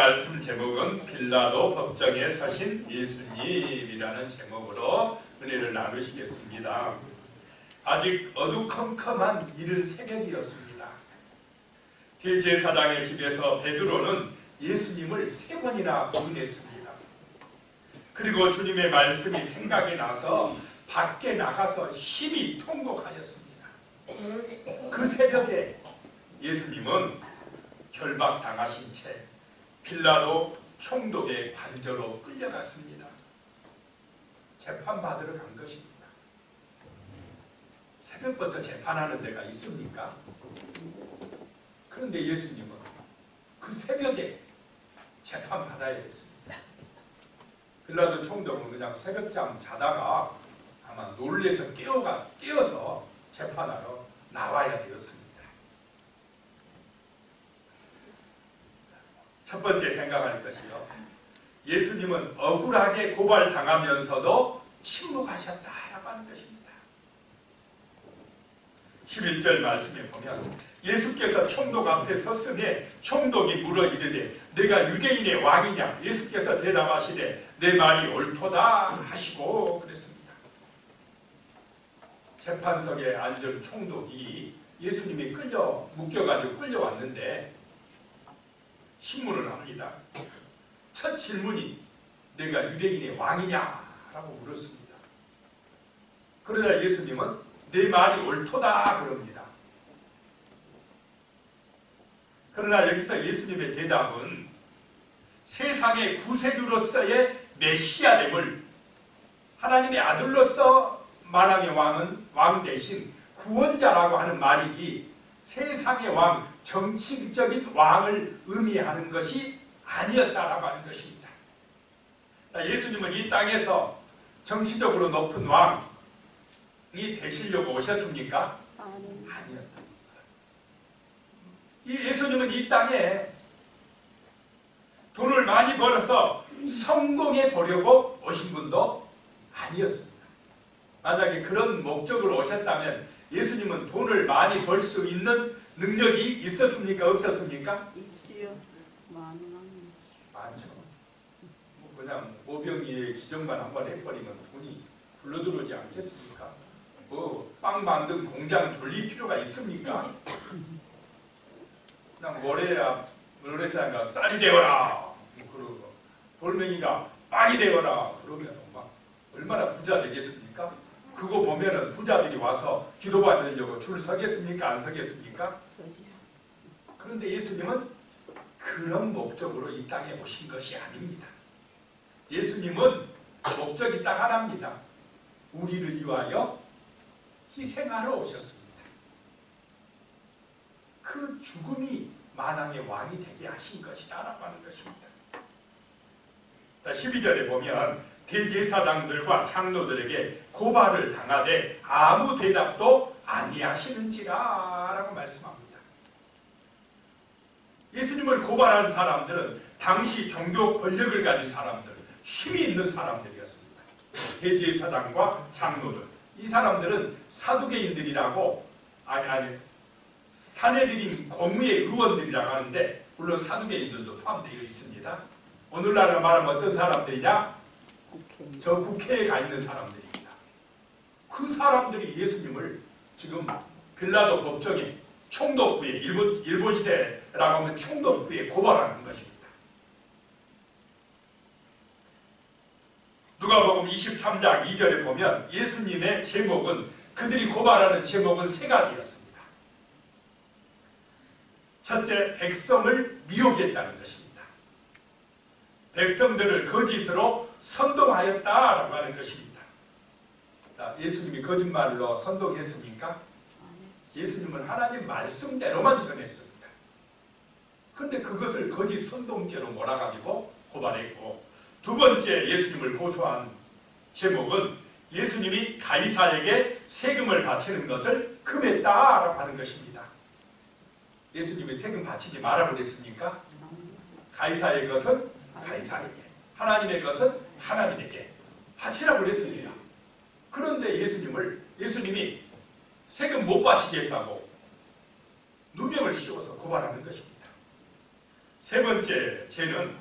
말씀 제목은 빌라도 법정에 서신 예수님이라는 제목으로 은혜를 나누시겠습니다. 아직 어두컴컴한 이른 새벽이었습니다. 대제사장의 집에서 베드로는 예수님을 3번이나 부인했습니다. 그리고 주님의 말씀이 생각이 나서 밖에 나가서 심히 통곡하였습니다. 그 새벽에 예수님은 결박당하신 채 빌라도 총독의 관저로 끌려갔습니다. 재판받으러 간 것입니다. 새벽부터 재판하는 데가 있습니까? 그런데 예수님은 그 새벽에 재판받아야 됐습니다. 빌라도 총독은 그냥 새벽잠 자다가 아마 놀래서 깨어서 재판하러 나와야 되었습니다. 첫 번째 생각할 것이요, 예수님은 억울하게 고발당하면서도 침묵하셨다라고 하는 것입니다. 11절 말씀에 보면 예수께서 총독 앞에 섰으니 총독이 물어 이르되 내가 유대인의 왕이냐? 예수께서 대답하시되 내 말이 옳도다 하시고 그랬습니다. 재판석에 앉은 총독이 예수님이 묶여가지고 끌려왔는데 신문을 합니다. 첫 질문이 내가 유대인의 왕이냐라고 물었습니다. 그러자 예수님은 내 말이 옳도다 그럽니다. 그러나 여기서 예수님의 대답은 세상의 구세주로서의 메시아됨을, 하나님의 아들로서 만왕의 왕 대신 구원자라고 하는 말이지 세상의 왕, 정치적인 왕을 의미하는 것이 아니었다라고 하는 것입니다. 예수님은 이 땅에서 정치적으로 높은 왕이 되시려고 오셨습니까? 아니었다. 예수님은 이 땅에 돈을 많이 벌어서 성공해 보려고 오신 분도 아니었습니다. 만약에 그런 목적으로 오셨다면 예수님은 돈을 많이 벌 수 있는 능력이 있었습니까? 없었습니까? 있지요. 많죠. 그냥 모병이의 기정만 한번 해버리면 돈이 불러들어오지 않겠습니까? 빵 만든 공장 돌릴 필요가 있습니까? 그냥 모래사장가 쌀이 되어라 그러고 돌멩이가 빵이 되어라 그러면 막 얼마나 부자 되겠습니까? 그거 보면은 부자들이 와서 기도받으려고 줄 서겠습니까? 안 서겠습니까? 그런데 예수님은 그런 목적으로 이 땅에 오신 것이 아닙니다. 예수님은 목적이 딱 하나입니다. 우리를 위하여 희생하러 오셨습니다. 그 죽음이 만왕의 왕이 되게 하신 것이다 라고 하는 것입니다. 12절에 보면 대제사장들과 장로들에게 고발을 당하되 아무 대답도 아니하시는지라 라고 말씀합니다. 예수님을 고발한 사람들은 당시 종교 권력을 가진 사람들, 힘이 있는 사람들이었습니다. 대제사장과 장로들, 이 사람들은 사두개인들이라고 사내들인 고무의 의원들이라고 하는데 물론 사두개인들도 포함되어 있습니다. 오늘날로 말하면 어떤 사람들이냐? 저 국회에 가 있는 사람들입니다. 그 사람들이 예수님을 지금 빌라도 법정에 총독부에, 일본 시대라고 하면 총독부에 고발하는 것입니다. 누가복음 23장 2절에 보면 예수님의 제목은, 그들이 고발하는 제목은 3가지였습니다. 첫째, 백성을 미혹했다는 것입니다. 백성들을 거짓으로 선동하였다라고 하는 것입니다. 자, 예수님이 거짓말로 선동했습니까? 예수님은 하나님 말씀대로만 전했습니다. 그런데 그것을 거짓 선동죄로 몰아가지고 고발했고, 두 번째 예수님을 고소한 제목은 예수님이 가이사에게 세금을 바치는 것을 금했다라고 하는 것입니다. 예수님이 세금 바치지 말라고 그랬습니까? 가이사의 것은 가이사에게, 하나님의 것은 하나님에게 바치라고 그랬습니다. 그런데 예수님이 세금 못 바치게 했다고 누명을 씌워서 고발하는 것입니다. 세 번째 죄는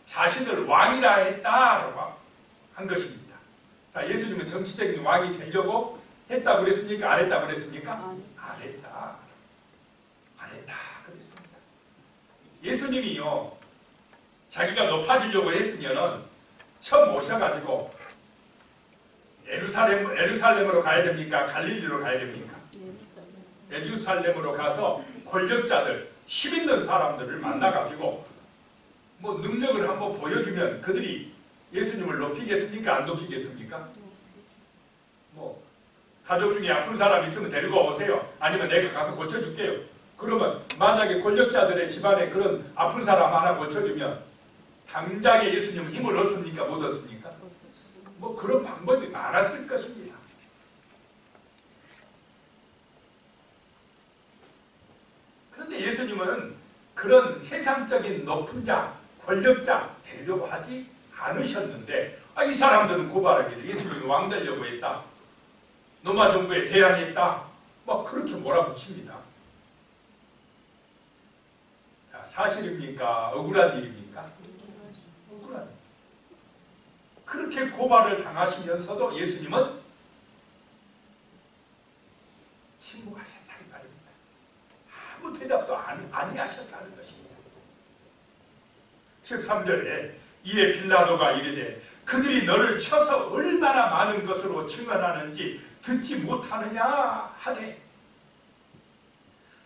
자신을 왕이라 했다라고 한 것입니다. 자, 예수님은 정치적인 왕이 되려고 했다고 그랬습니까? 안 했다고 그랬습니까? 안 했다. 안 했다 그랬습니다. 예수님이요, 자기가 높아지려고 했으면은 처음 오셔가지고 예루살렘으로 가야 됩니까? 갈릴리로 가야 됩니까? 예루살렘으로 가서 권력자들, 힘 있는 사람들을 만나가지고 뭐 능력을 한번 보여주면 그들이 예수님을 높이겠습니까? 안 높이겠습니까? 뭐 가족 중에 아픈 사람 있으면 데리고 오세요. 아니면 내가 가서 고쳐줄게요. 그러면 만약에 권력자들의 집안에 그런 아픈 사람 하나 고쳐주면 당장에 예수님은 힘을 얻습니까? 못 얻습니까? 뭐 그런 방법이 많았을 것입니다. 그런데 예수님은 그런 세상적인 높은 자, 권력자 되려고 하지 않으셨는데, 이 사람들은 고발하기를 예수님이 왕 되려고 했다, 로마 정부에 대항했다, 막 그렇게 몰아붙입니다. 자, 사실입니까? 억울한 일입니까? 억울한 일. 그렇게 고발을 당하시면서도 예수님은 침묵하셨다 이 말입니다. 아무 대답도 아니하셨다는 것입니다. 13절에 이에 빌라도가 이르되 그들이 너를 쳐서 얼마나 많은 것으로 증언하는지 듣지 못하느냐 하되,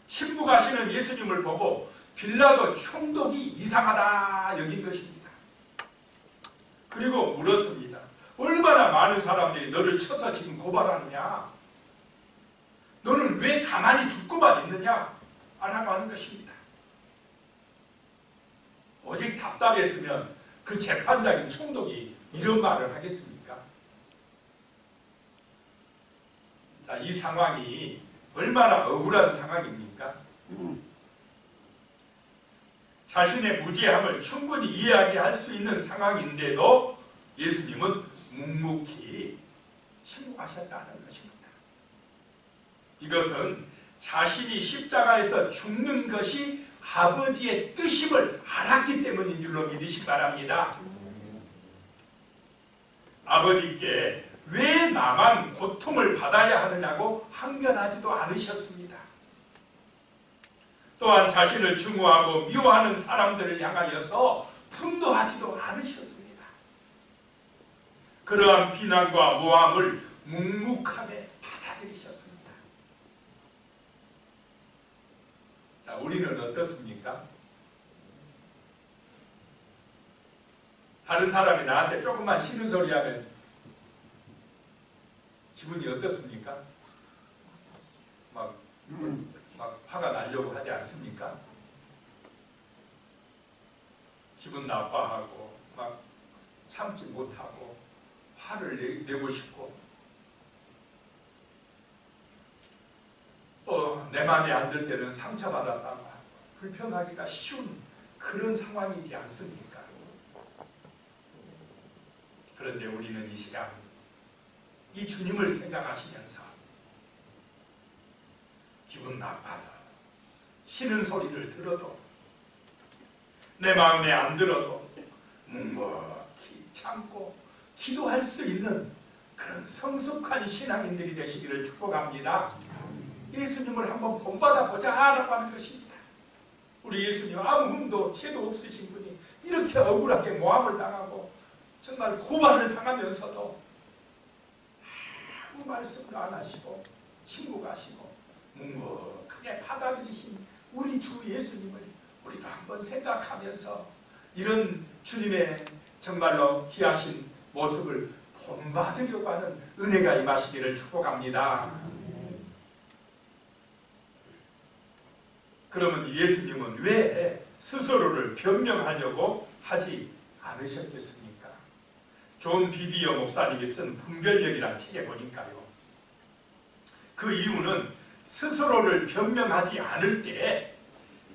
침묵하시는 예수님을 보고 빌라도 총독이 이상하다 여긴 것입니다. 그리고 물었습니다. 얼마나 많은 사람들이 너를 쳐서 지금 고발하느냐? 너는 왜 가만히 듣고만 있느냐? 라고 하는 것입니다. 오직 답답했으면 그 재판장인 총독이 이런 말을 하겠습니까? 자, 이 상황이 얼마나 억울한 상황입니까? 자신의 무죄함을 충분히 이야기할 수 있는 상황인데도 예수님은 묵묵히 침묵하셨다는 것입니다. 이것은 자신이 십자가에서 죽는 것이 아버지의 뜻임을 알았기 때문인 줄로 믿으시기 바랍니다. 아버지께 왜 나만 고통을 받아야 하느냐고 항변하지도 않으셨습니다. 또한 자신을 증오하고 미워하는 사람들을 향하여서 분노하지도 않으셨습니다. 그러한 비난과 모함을 묵묵하게 받아들이셨습니다. 자, 우리는 어떻습니까? 다른 사람이 나한테 조금만 싫은 소리 하면 기분이 어떻습니까? 막 화가 나려고 하지 않습니까? 기분 나빠하고 막 참지 못하고 화를 내고 싶고 또 내 마음에 안 들 때는 상처받았다고 불평하기가 쉬운 그런 상황이지 않습니까? 그런데 우리는 이 시간 이 주님을 생각하시면서 기분 나빠도 싫은 소리를 들어도 내 마음에 안 들어도 묵묵히 참고 기도할 수 있는 그런 성숙한 신앙인들이 되시기를 축복합니다. 예수님을 한번 본받아 보자라고 하는 것입니다. 우리 예수님 아무 흠도 죄도 없으신 분이 이렇게 억울하게 모함을 당하고 정말 고발을 당하면서도 아무 말씀도 안 하시고 침묵하시고 묵묵하게 받아들이신 우리 주 예수님을 우리도 한번 생각하면서 이런 주님의 정말로 귀하신 모습을 본받으려고 하는 은혜가 임하시기를 축복합니다. 그러면 예수님은 왜 스스로를 변명하려고 하지 않으셨겠습니까? 존 비디어 목사님이 쓴 분별력이라는 책에 보니까요, 그 이유는 스스로를 변명하지 않을 때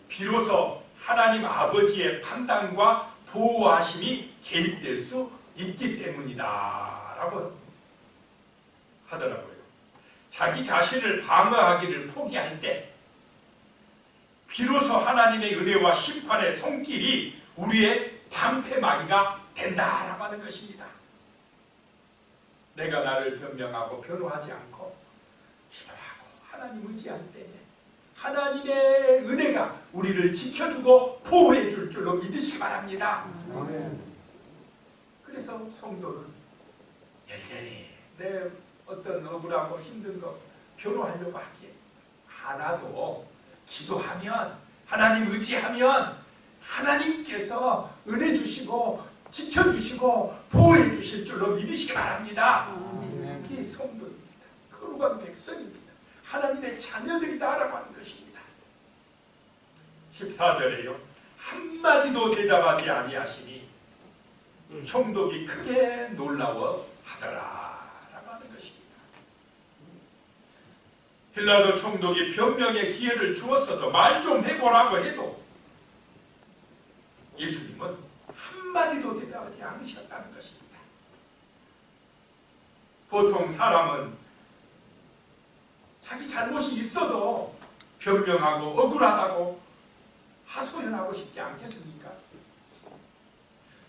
비로소 하나님 아버지의 판단과 보호하심이 개입될 수 있기 때문이다 라고 하더라고요. 자기 자신을 방어하기를 포기할 때 비로소 하나님의 은혜와 심판의 손길이 우리의 방패막이가 된다라고 하는 것입니다. 내가 나를 변명하고 변호하지 않고 기도하고 하나님 의지할 때 하나님의 은혜가 우리를 지켜주고 보호해 줄 줄로 믿으시기 바랍니다. 그래서 성도는 열렬히 내 어떤 억울하고 힘든 거 변호하려고 하지 않아도 기도하면 하나님 의지하면 하나님께서 은혜 주시고 지켜주시고 보호해 주실 줄로 믿으시기 바랍니다. 이게 성도입니다. 거룩한 백성입니다. 하나님의 자녀들이다라고 하는 것입니다. 14절에요. 한마디도 대답하지 아니하시니 총독이 크게 놀라워하더라 라고 하는 것입니다. 빌라도 총독이 변명의 기회를 주었어도 말 좀 해보라고 해도 예수님은 한마디도 대답하지 않으셨다는 것입니다. 보통 사람은 자기 잘못이 있어도 변명하고 억울하다고 하소연하고 싶지 않겠습니까?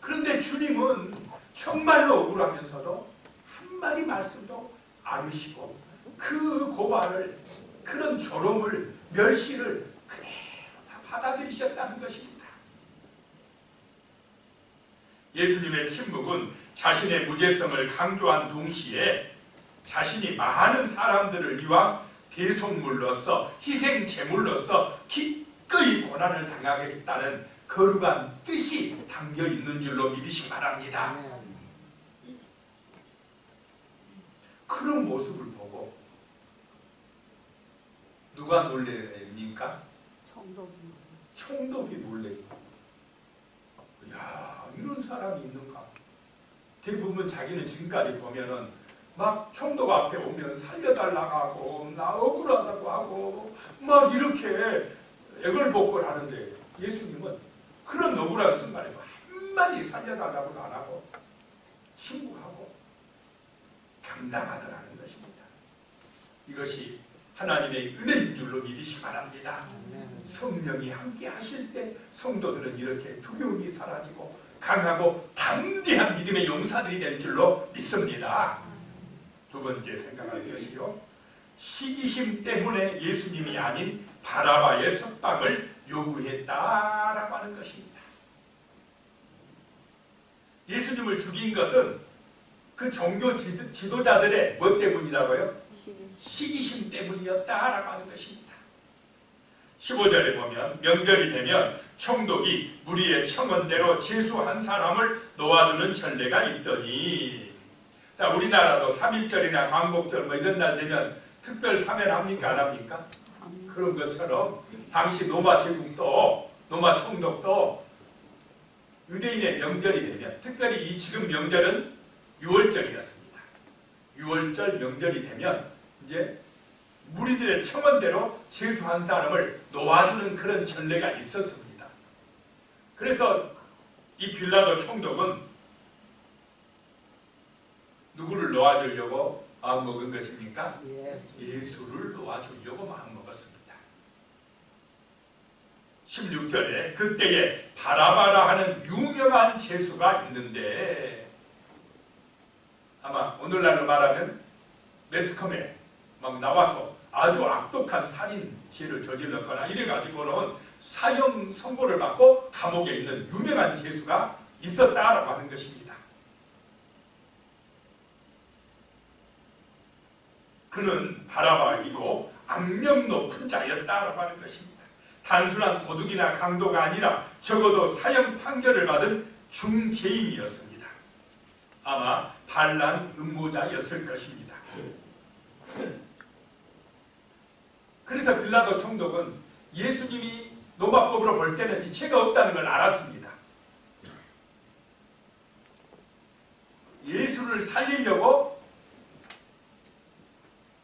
그런데 주님은 정말로 억울하면서도 한마디 말씀도 안 하시고 그 고발을, 그런 조롱을, 멸시를 그대로 다 받아들이셨다는 것입니다. 예수님의 침묵은 자신의 무죄성을 강조한 동시에 자신이 많은 사람들을 위한 대속물로서, 희생제물로서 기꺼이 고난을 당하겠다는 거룩한 뜻이 담겨 있는 줄로 믿으시기 바랍니다. 그런 모습을 보고 누가 놀랍니까? 총독이 놀래고, 야, 이런 사람이 있는가? 대부분 자기는 지금까지 보면은 막 총독 앞에 오면 살려달라고 하고 나 억울하다고 하고 막 이렇게 애걸복걸 하는데 예수님은 그런 억울한 순간에 한마디 살려달라고도 안 하고 친구하고 감당하더라는 것입니다. 이것이 하나님의 은혜인 줄로 믿으시기 바랍니다. 성령이 함께 하실 때 성도들은 이렇게 두려움이 사라지고 강하고 담대한 믿음의 용사들이 될 줄로 믿습니다. 두 번째 생각할 것이요, 시기심 때문에 예수님이 아닌 바라바의 석방을 요구했다라고 하는 것입니다. 예수님을 죽인 것은 그 종교 지도자들의 뭐 때문이라고요? 시기심 때문이었다라고 하는 것입니다. 15절에 보면 명절이 되면 총독이 무리의 청원대로 제수 한 사람을 놓아두는 전례가 있더니, 자, 우리나라도 3.1절이나 광복절 뭐 이런 날 되면 특별 사면 합니까 안 합니까? 그런 것처럼 당시 로마 제국도, 로마 총독도 유대인의 명절이 되면, 특별히 이 지금 명절은 6월절이었습니다. 6월절 명절이 되면 이제 무리들의 청원대로 제수 한 사람을 놓아주는 그런 전례가 있었습니다. 그래서 이 빌라도 총독은 누구를 놓아주려고 마음먹은 것입니까? 예수를 놓아주려고 마음먹었습니다. 16절에 그때에 바라바라 하는 유명한 제수가 있는데, 아마 오늘날로 말하면 매스컴에 막 나와서 아주 악독한 살인 죄를 저질렀거나 이래가지고는 사형 선고를 받고 감옥에 있는 유명한 제수가 있었다라고 하는 것입니다. 그는 바라바이고 악명 높은 자였다라고 하는 것입니다. 단순한 도둑이나 강도가 아니라 적어도 사형 판결을 받은 중죄인이었습니다. 아마 반란 음모자였을 것입니다. 그래서 빌라도 총독은 예수님이 노마법으로 볼 때는 이 죄가 없다는 걸 알았습니다. 예수를 살리려고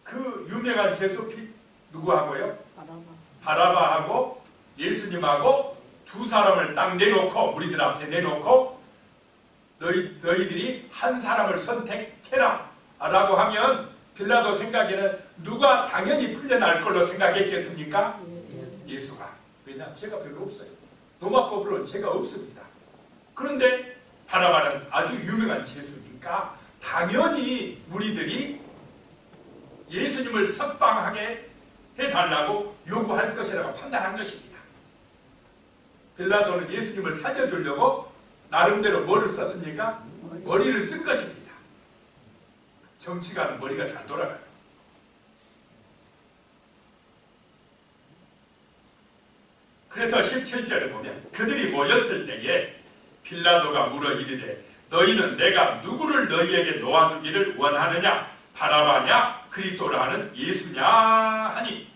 그 유명한 제수 누구하고요? 바라바하고 예수님하고 두 사람을 딱 내놓고, 무리들 앞에 내놓고 너희들이 한 사람을 선택해라 라고 하면 빌라도 생각에는 누가 당연히 풀려날 걸로 생각했겠습니까? 예수가. 왜냐? 죄가 별로 없어요. 로마법으로는 죄가 없습니다. 그런데 바라바는 아주 유명한 죄수니까 당연히 무리들이 예수님을 석방하게 해달라고 요구할 것이라고 판단한 것입니다. 빌라도는 예수님을 살려주려고 나름대로 뭐를 썼습니까? 머리를 쓴 것입니다. 정치가는 머리가 잘 돌아가요. 그래서 17절에 보면 그들이 모였을 때에 빌라도가 물어 이르되 너희는 내가 누구를 너희에게 놓아주기를 원하느냐? 바라바냐? 그리스도라 하는 예수냐? 하니,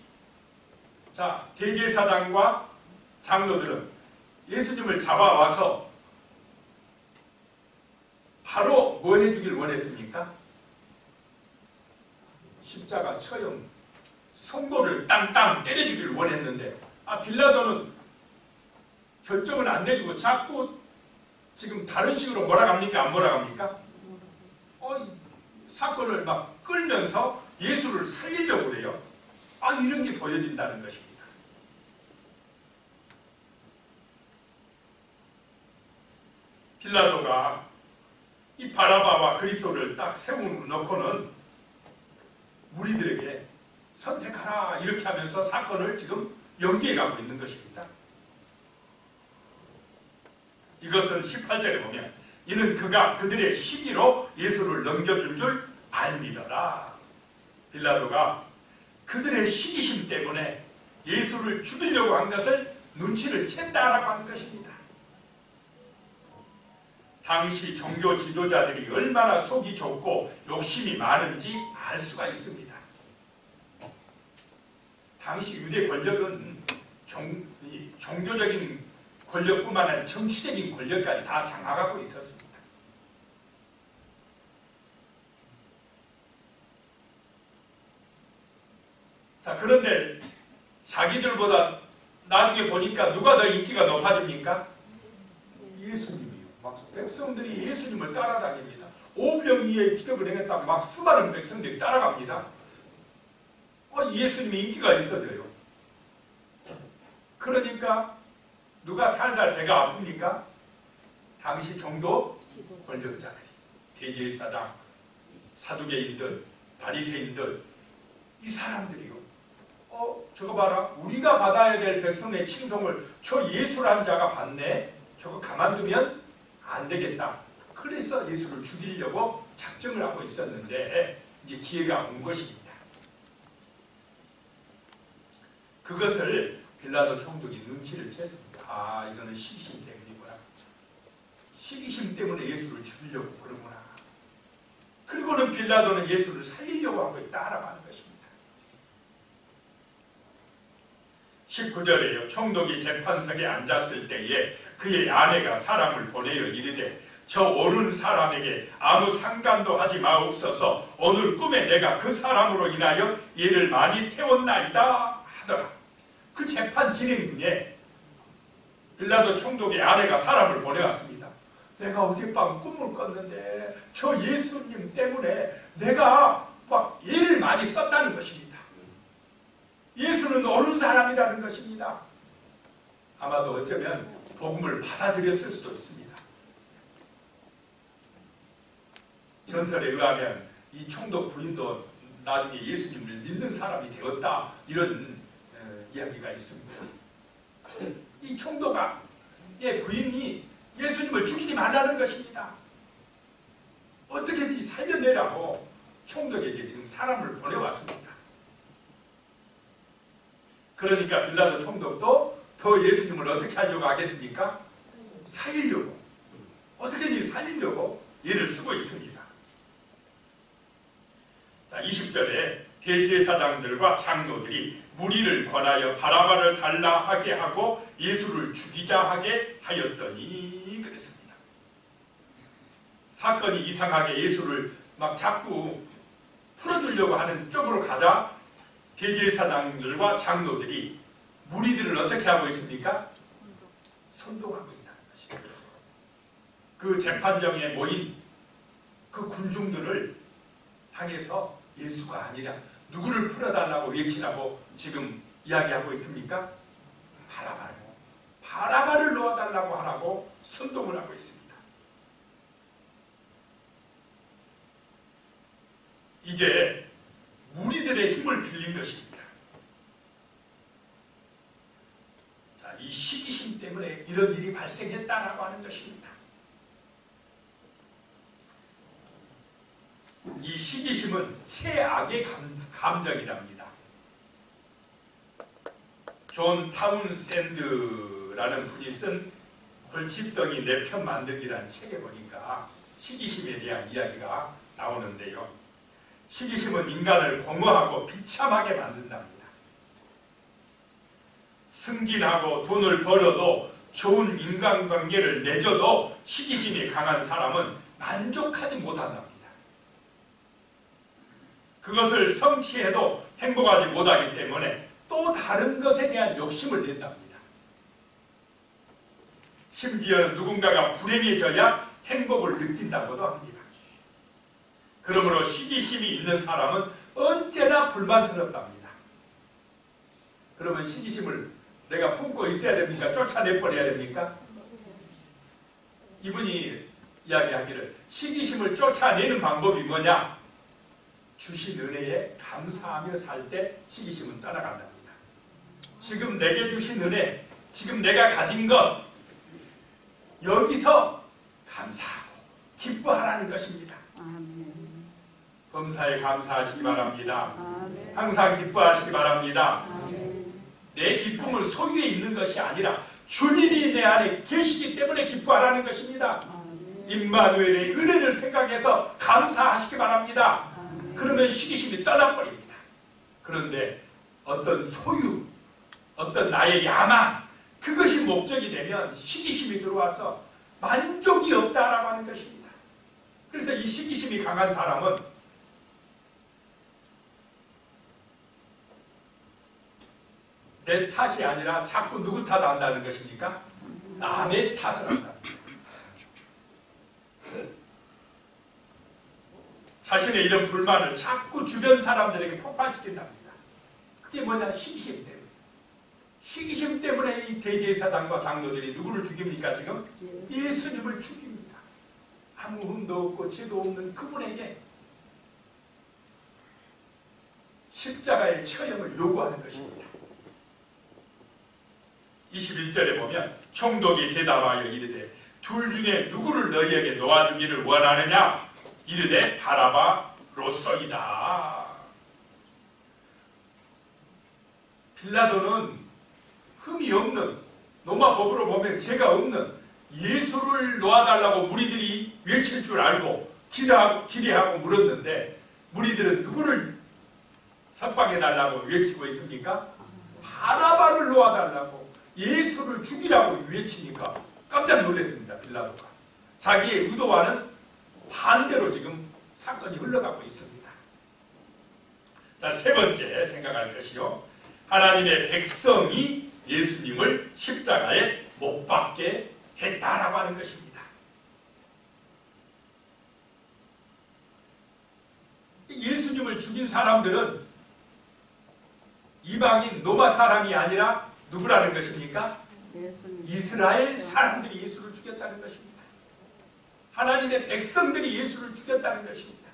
자, 대제사장과 장로들은 예수님을 잡아와서 바로 뭐 해주길 원했습니까? 십자가 처형 선고를 땅땅 때려주길 원했는데 빌라도는 결정은 안 내주고 자꾸 지금 다른 식으로 몰아갑니까? 안 몰아갑니까? 사건을 막 끌면서 예수를 살리려고 그래요. 이런 게 보여진다는 것입니다. 빌라도가 이 바라바와 그리스도를 딱 세워놓고는 무리들에게 선택하라 이렇게 하면서 사건을 지금 연기해가고 있는 것입니다. 이것은 18절에 보면 이는 그가 그들의 시기로 예수를 넘겨줄 줄 알미더라. 빌라도가 그들의 시기심 때문에 예수를 죽이려고 한 것을 눈치를 챘다라고 하는 것입니다. 당시 종교 지도자들이 얼마나 속이 좁고 욕심이 많은지 알 수가 있습니다. 당시 유대 권력은 종교적인 권력뿐만 아니라 정치적인 권력까지 다 장악하고 있었습니다. 자, 그런데 자기들보다 나중에 보니까 누가 더 인기가 높아집니까? 예수님이요. 막 백성들이 예수님을 따라다닙니다. 오병이의 기적을 행했다고 막 수많은 백성들이 따라갑니다. 예수님이 인기가 있어져요. 그러니까 누가 살살 배가 아픕니까? 당시 종교 권력자들이, 대제사장, 사두개인들, 바리새인들, 이 사람들이요. 저거 봐라. 우리가 받아야 될 백성의 칭송을 저 예수라는 자가 받네. 저거 가만두면 안 되겠다. 그래서 예수를 죽이려고 작정을 하고 있었는데 이제 기회가 온 것입니다. 그것을 빌라도 총독이 눈치를 챘습니다. 이거는 시기심 때문이구나. 시기심 때문에 예수를 죽이려고 그러구나. 그리고는 빌라도는 예수를 살리려고 하고 있다라고 하는 것입니다. 19절에요. 총독이 재판석에 앉았을 때에 그의 아내가 사람을 보내어 이르되 저 오는 사람에게 아무 상관도 하지 마옵소서. 오늘 꿈에 내가 그 사람으로 인하여 얘를 많이 태웠나이다 하더라. 그 재판 진행 중에 빌라도 총독의 아내가 사람을 보내왔습니다. 내가 어젯밤 꿈을 꿨는데 저 예수님 때문에 내가 막 일을 많이 썼다는 것입니다. 예수는 어느 사람이라는 것입니다. 아마도 어쩌면 복음을 받아들였을 수도 있습니다. 전설에 의하면 이 총독 부인도 나중에 예수님을 믿는 사람이 되었다 이런 이야기가 있습니다. 이 총독의 부인이 예수님을 죽이지 말라는 것입니다. 어떻게든지 살려내라고 총독에게 지금 사람을 보내왔습니다. 그러니까 빌라도 총독도 더 예수님을 어떻게 하려고 하겠습니까? 살리려고. 어떻게든지 살리려고 애를 쓰고 있습니다. 자, 20절에 대제사장들과 장로들이 무리를 권하여 바라바를 달라 하게 하고 예수를 죽이자 하게 하였더니 그랬습니다. 사건이 이상하게 예수를 막 자꾸 풀어주려고 하는 쪽으로 가자 대제사장들과 장로들이 무리들을 어떻게 하고 있습니까? 선동하고 있다는 것입니다. 그 재판정에 모인 그 군중들을 향해서 예수가 아니라 누구를 풀어달라고 외치라고 지금 이야기하고 있습니까? 바라바를 놓아달라고 하라고 선동을 하고 있습니다. 이게 무리들의 힘을 빌린 것입니다. 자, 이 시기심 때문에 이런 일이 발생했다라고 하는 것입니다. 이 시기심은 최악의 감정이랍니다. 존 타운샌드라는 분이 쓴 골칫덩이 내 편 만들기라는 책에 보니까 시기심에 대한 이야기가 나오는데요. 시기심은 인간을 공허하고 비참하게 만든답니다. 승진하고 돈을 벌어도 좋은 인간관계를 맺어도 시기심이 강한 사람은 만족하지 못한답니다. 그것을 성취해도 행복하지 못하기 때문에 또 다른 것에 대한 욕심을 낸답니다. 심지어는 누군가가 불행해져야 행복을 느낀다고도 합니다. 그러므로 시기심이 있는 사람은 언제나 불만스럽답니다. 그러면 시기심을 내가 품고 있어야 됩니까? 쫓아내버려야 됩니까? 이분이 이야기하기를 시기심을 쫓아내는 방법이 뭐냐? 주신 은혜에 감사하며 살 때 시기심은 떠나간답니다. 지금 내게 주신 은혜, 지금 내가 가진 것, 여기서 감사하고 기뻐하라는 것입니다. 범사에 감사하시기 바랍니다. 항상 기뻐하시기 바랍니다. 내 기쁨은 소유에 있는 것이 아니라 주님이 내 안에 계시기 때문에 기뻐하라는 것입니다. 임마누엘의 은혜를 생각해서 감사하시기 바랍니다. 그러면 시기심이 떠나버립니다. 그런데 어떤 소유, 어떤 나의 야망, 그것이 목적이 되면 시기심이 들어와서 만족이 없다라고 하는 것입니다. 그래서 이 시기심이 강한 사람은 내 탓이 아니라 자꾸 누구 탓한다는 것입니까? 남의 탓을 한다. 자신의 이런 불만을 자꾸 주변 사람들에게 폭발시킨답니다. 그게 뭐냐? 시기심 때문에. 시기심 때문에 이 대제사장과 장로들이 누구를 죽입니까 지금? 예수님을 죽입니다. 아무 흠도 없고 죄도 없는 그분에게 십자가의 처형을 요구하는 것입니다. 21절에 보면 총독이 대답하여 이르되 둘 중에 누구를 너희에게 놓아주기를 원하느냐? 이르되 바라바로서이다. 빌라도는 흠이 없는, 로마 법으로 보면 죄가 없는 예수를 놓아달라고 무리들이 외칠 줄 알고 기대하고 물었는데 무리들은 누구를 석방해달라고 외치고 있습니까? 바라바를 놓아달라고, 예수를 죽이라고 외치니까 깜짝 놀랐습니다. 빌라도가. 자기의 의도와는 반대로 지금 사건이 흘러가고 있습니다. 자, 세 번째 생각할 것이요, 하나님의 백성이 예수님을 십자가에 못 박게 했다라고 하는 것입니다. 예수님을 죽인 사람들은 이방인 로마 사람이 아니라 누구라는 것입니까? 이스라엘 사람들이 예수를 죽였다는 것입니다. 하나님의 백성들이 예수를 죽였다는 것입니다.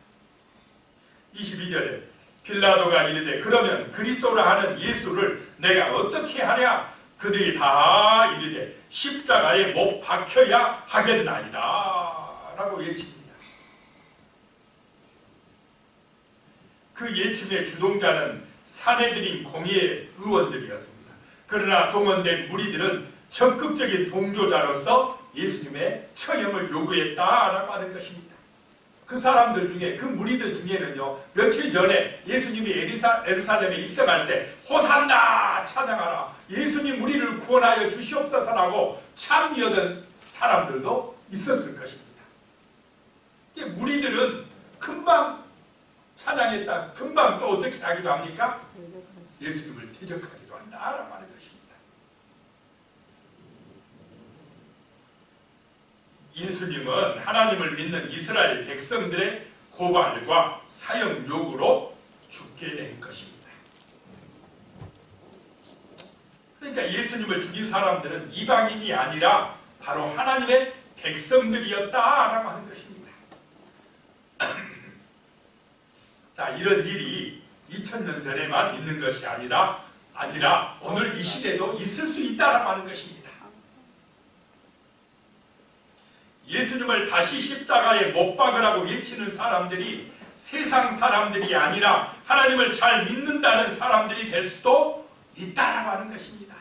22절에 빌라도가 이르되 그러면 그리스도라 하는 예수를 내가 어떻게 하랴? 그들이 다 이르되 십자가에 못 박혀야 하겠나이다 라고 외칩니다. 그 예침의 주동자는 사내들인 공의의 의원들이었습니다. 그러나 동원된 무리들은 적극적인 동조자로서 예수님의 처형을 요구했다라고 하는 것입니다. 그 사람들 중에, 그 무리들 중에는요, 며칠 전에 예수님이 예루살렘에 입성할 때 호산나 찬양하라, 예수님 우리를 구원하여 주시옵소서라고 참여하던 사람들도 있었을 것입니다. 무리들은 금방 찬양했다, 금방 또 어떻게 하기도 합니까? 예수님을 대적하기도 한다라고 하는 것입니다. 예수님은 하나님을 믿는 이스라엘 백성들의 고발과 사형 요구로 죽게 된 것입니다. 그러니까 예수님을 죽인 사람들은 이방인이 아니라 바로 하나님의 백성들이었다라고 하는 것입니다. 자, 이런 일이 2000년 전에만 있는 것이 아니라 오늘 이 시대도 있을 수 있다라고 하는 것입니다. 예수님을 다시 십자가에 못 박으라고 외치는 사람들이 세상 사람들이 아니라 하나님을 잘 믿는다는 사람들이 될 수도 있다라고 하는 것입니다.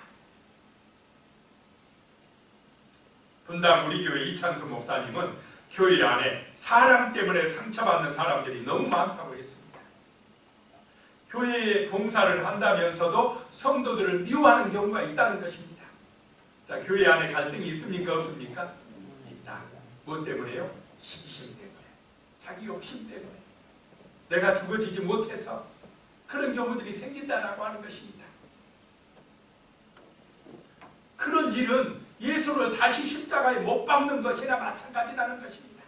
분당 우리 교회 이찬수 목사님은 교회 안에 사랑 때문에 상처받는 사람들이 너무 많다고 했습니다. 교회에 봉사를 한다면서도 성도들을 미워하는 경우가 있다는 것입니다. 자, 교회 안에 갈등이 있습니까? 없습니까? 있다. 뭐 때문에요? 시기심 때문에, 자기 욕심 때문에, 내가 죽어지지 못해서 그런 경우들이 생긴다라고 하는 것입니다. 그런 일은 예수를 다시 십자가에 못 박는 것이나 마찬가지라는 것입니다.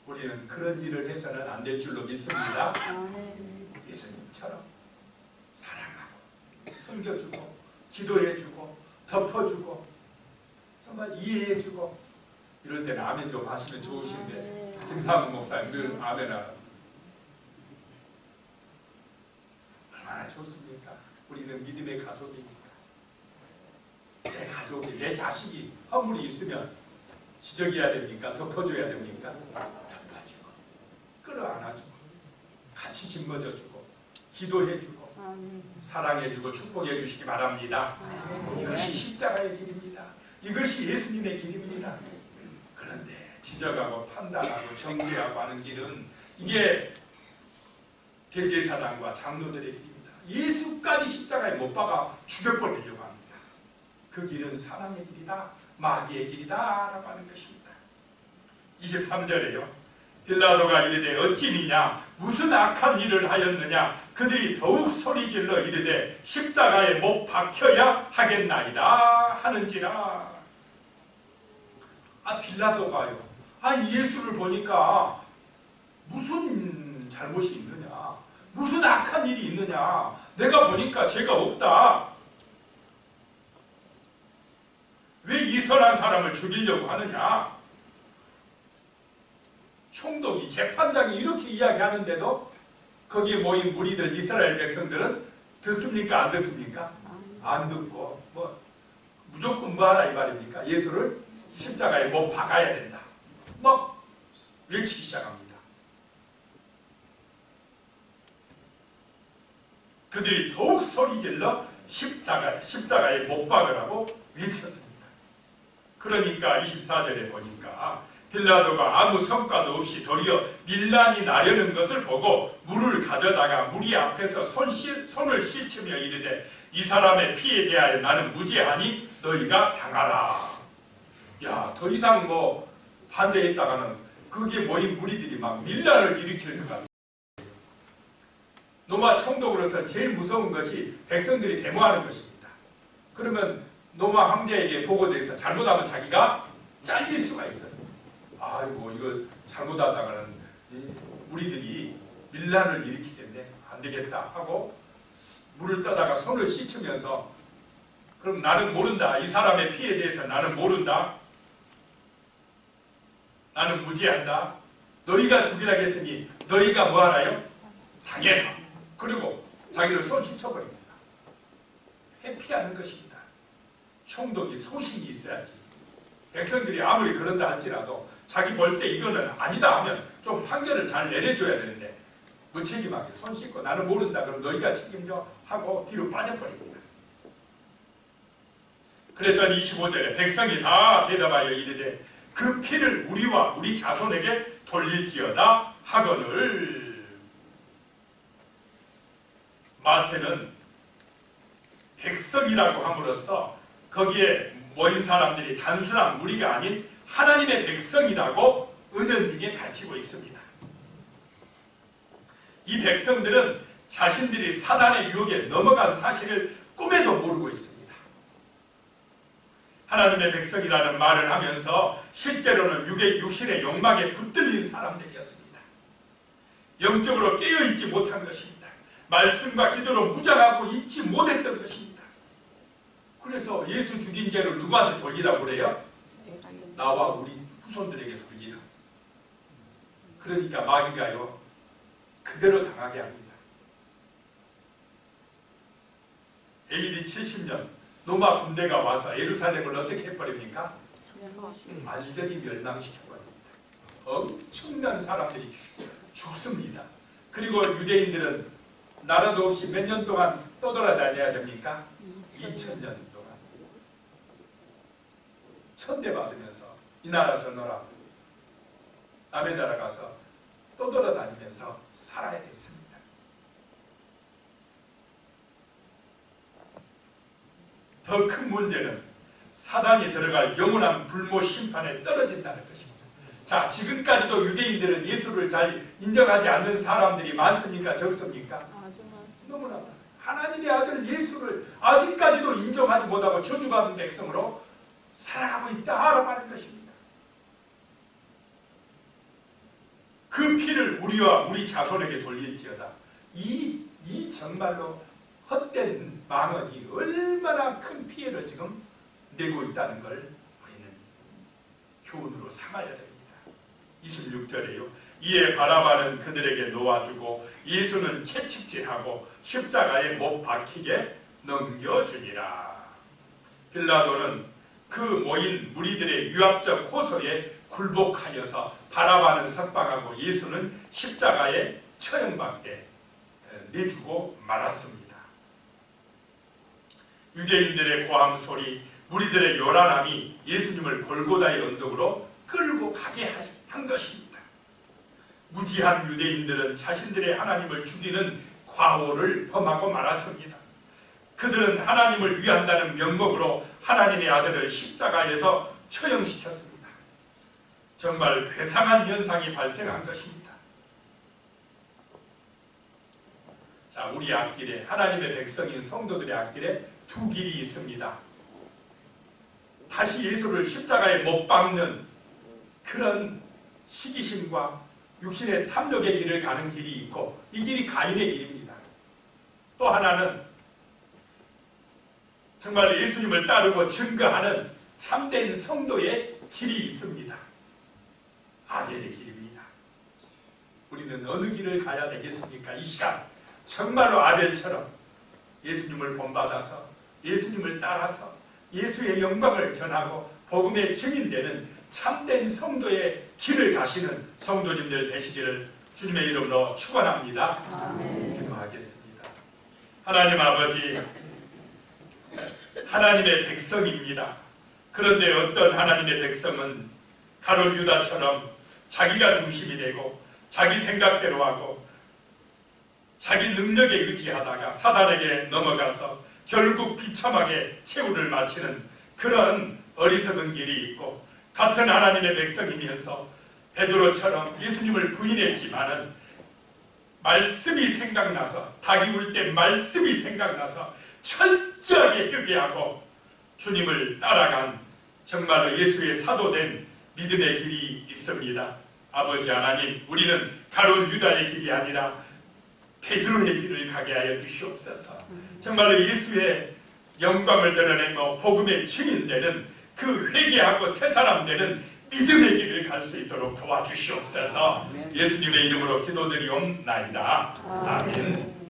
우리는 그런 일을 해서는 안 될 줄로 믿습니다. 예수님처럼 사랑하고 섬겨주고 기도해주고 덮어주고 정말 이해해주고 이럴 때는 아멘 좀 하시면 좋으신데 김상훈 목사님 늘 아멘하라. 얼마나 좋습니까? 우리는 믿음의 가족이니까. 내 가족이, 내 자식이 허물이 있으면 지적해야 됩니까? 덮어줘야 됩니까? 덮어주고 끌어안아주고 같이 짊어져주고 기도해주고 사랑해주고 축복해주시기 바랍니다. 이것이 십자가의 길입니다. 이것이 예수님의 길입니다. 그런데 지적하고 판단하고 정죄하고 하는 길은 이게 대제사장과 장로들의 길입니다. 예수까지 십자가에 못 박아 죽여버리려고 합니다. 그 길은 사랑의 길이다, 마귀의 길이다 라고 하는 것입니다. 23절에요. 빌라도가 이르되 어찌니냐 무슨 악한 일을 하였느냐 그들이 더욱 소리질러 이르되 십자가에 못 박혀야 하겠나이다 하는지라. 빌라도가요. 예수를 보니까 무슨 잘못이 있느냐, 무슨 악한 일이 있느냐, 내가 보니까 죄가 없다. 왜 이 선한 사람을 죽이려고 하느냐? 총독이 재판장이 이렇게 이야기하는데도 거기에 모인 무리들 이스라엘 백성들은 듣습니까? 안 듣습니까? 안 듣고 무조건 뭐하라 이 말입니까? 예수를 십자가에 못 박아야 된다. 외치기 시작합니다. 그들이 더욱 소리질러 십자가에 못 박으라고 외쳤습니다. 그러니까 24절에 보니까 빌라도가 아무 성과도 없이 도리어 밀란이 나려는 것을 보고 물을 가져다가 무리 앞에서 손을 씻으며 이르되 이 사람의 피에 대하여 나는 무죄하니 너희가 당하라. 야, 더 이상 반대했다가는 거기에 모인 무리들이 막 밀란을 일으키는 것 같아요. 로마 총독으로서 제일 무서운 것이 백성들이 데모하는 것입니다. 그러면 로마 황제에게 보고돼서 잘못하면 자기가 잘릴 수가 있어요. 이거 잘못하다가는 우리들이 밀란을 일으키겠네, 안 되겠다 하고 물을 떠다가 손을 씻으면서 그럼 나는 모른다, 이 사람의 피에 대해서 나는 모른다, 나는 무죄한다, 너희가 죽이라 했으니 너희가 뭐하나요? 당해라. 그리고 자기를 손 씻어버립니다. 회피하는 것입니다. 총독이 소신이 있어야지. 백성들이 아무리 그런다 할지라도 자기 볼 때 이거는 아니다 하면 좀 판결을 잘 내려줘야 되는데 무책임하게 손 씻고 나는 모른다 그럼 너희가 책임져 하고 뒤로 빠져버립니다. 그랬더니 25절에 백성이 다 대답하여 이르되 그 피를 우리와 우리 자손에게 돌릴지어다 하거늘. 마태는 백성이라고 함으로써 거기에 모인 사람들이 단순한 무리가 아닌 하나님의 백성이라고 은연중에 밝히고 있습니다. 이 백성들은 자신들이 사단의 유혹에 넘어간 사실을 꿈에도 모르고 있습니다. 하나님의 백성이라는 말을 하면서 실제로는 육신의 욕망에 붙들린 사람들이었습니다. 영적으로 깨어있지 못한 것입니다. 말씀과 기도로 무장하고 있지 못했던 것입니다. 그래서 예수 죽인 죄를 누구한테 돌리라고 그래요? 나와 우리 후손들에게 돌리라. 그러니까 마귀가요 그대로 당하게 합니다. AD 70년 로마 군대가 와서 예루살렘을 어떻게 해버립니까? 완전히 멸망시켜버립니다. 엄청난 사람들이 죽습니다. 그리고 유대인들은 나라도 없이 몇 년 동안 떠돌아다녀야 됩니까? 2000년 동안 천대받으면서 이 나라 저 나라 남의 나라 가서 떠돌아다니면서 살아야 됐습니다. 더 큰 문제는 사단이 들어갈 영원한 불모 심판에 떨어진다는 것입니다. 자, 지금까지도 유대인들은 예수를 잘 인정하지 않는 사람들이 많습니까? 적습니까? 너무나 많아요. 하나님의 아들 예수를 아직까지도 인정하지 못하고 저주받은 백성으로 살아가고 있다 알아가는 것입니다. 그 피를 우리와 우리 자손에게 돌릴지어다. 이 정말로 헛된 망언이 얼마나 큰 피해를 지금 내고 있다는 걸 우리는 교훈으로 삼아야 됩니다. 26절에요. 이에 바라바는 그들에게 놓아주고 예수는 채찍질하고 십자가에 못 박히게 넘겨주니라. 빌라도는 그 모인 무리들의 유압적 호소에 굴복하여서 바라바는 석방하고 예수는 십자가에 처형받게 내주고 말았습니다. 유대인들의 고함 소리, 무리들의 요란함이 예수님을 골고다의 언덕으로 끌고 가게 한 것입니다. 무지한 유대인들은 자신들의 하나님을 죽이는 과오를 범하고 말았습니다. 그들은 하나님을 위한다는 명목으로 하나님의 아들을 십자가에서 처형시켰습니다. 정말 괴상한 현상이 발생한 것입니다. 자, 우리 앞길에 하나님의 백성인 성도들의 앞길에 두 길이 있습니다. 다시 예수를 십자가에 못 박는 그런 시기심과 육신의 탐욕의 길을 가는 길이 있고 이 길이 가인의 길입니다. 또 하나는 정말 예수님을 따르고 증거하는 참된 성도의 길이 있습니다. 아델의 길입니다. 우리는 어느 길을 가야 되겠습니까? 이 시간 정말로 아델처럼 예수님을 본받아서 예수님을 따라서 예수의 영광을 전하고 복음의 증인되는 참된 성도의 길을 가시는 성도님들 되시기를 주님의 이름으로 축원합니다. 기도하겠습니다. 하나님 아버지, 하나님의 백성입니다. 그런데 어떤 하나님의 백성은 가룟 유다처럼 자기가 중심이 되고 자기 생각대로 하고 자기 능력에 의지하다가 사단에게 넘어가서 결국 비참하게 최후를 마치는 그런 어리석은 길이 있고, 같은 하나님의 백성이면서 베드로처럼 예수님을 부인했지만은 말씀이 생각나서 닭이 울 때 말씀이 생각나서 철저하게 회개하고 주님을 따라간 정말로 예수의 사도된 믿음의 길이 있습니다. 아버지 하나님, 우리는 가룟 유다의 길이 아니라 베드로의 길을 가게 하여 주시옵소서. 정말로 예수의 영광을 드러내며 복음의 증인되는 그 회개하고 새 사람 되는 믿음의 길을 갈 수 있도록 도와주시옵소서. 예수님의 이름으로 기도드리옵나이다. 아멘.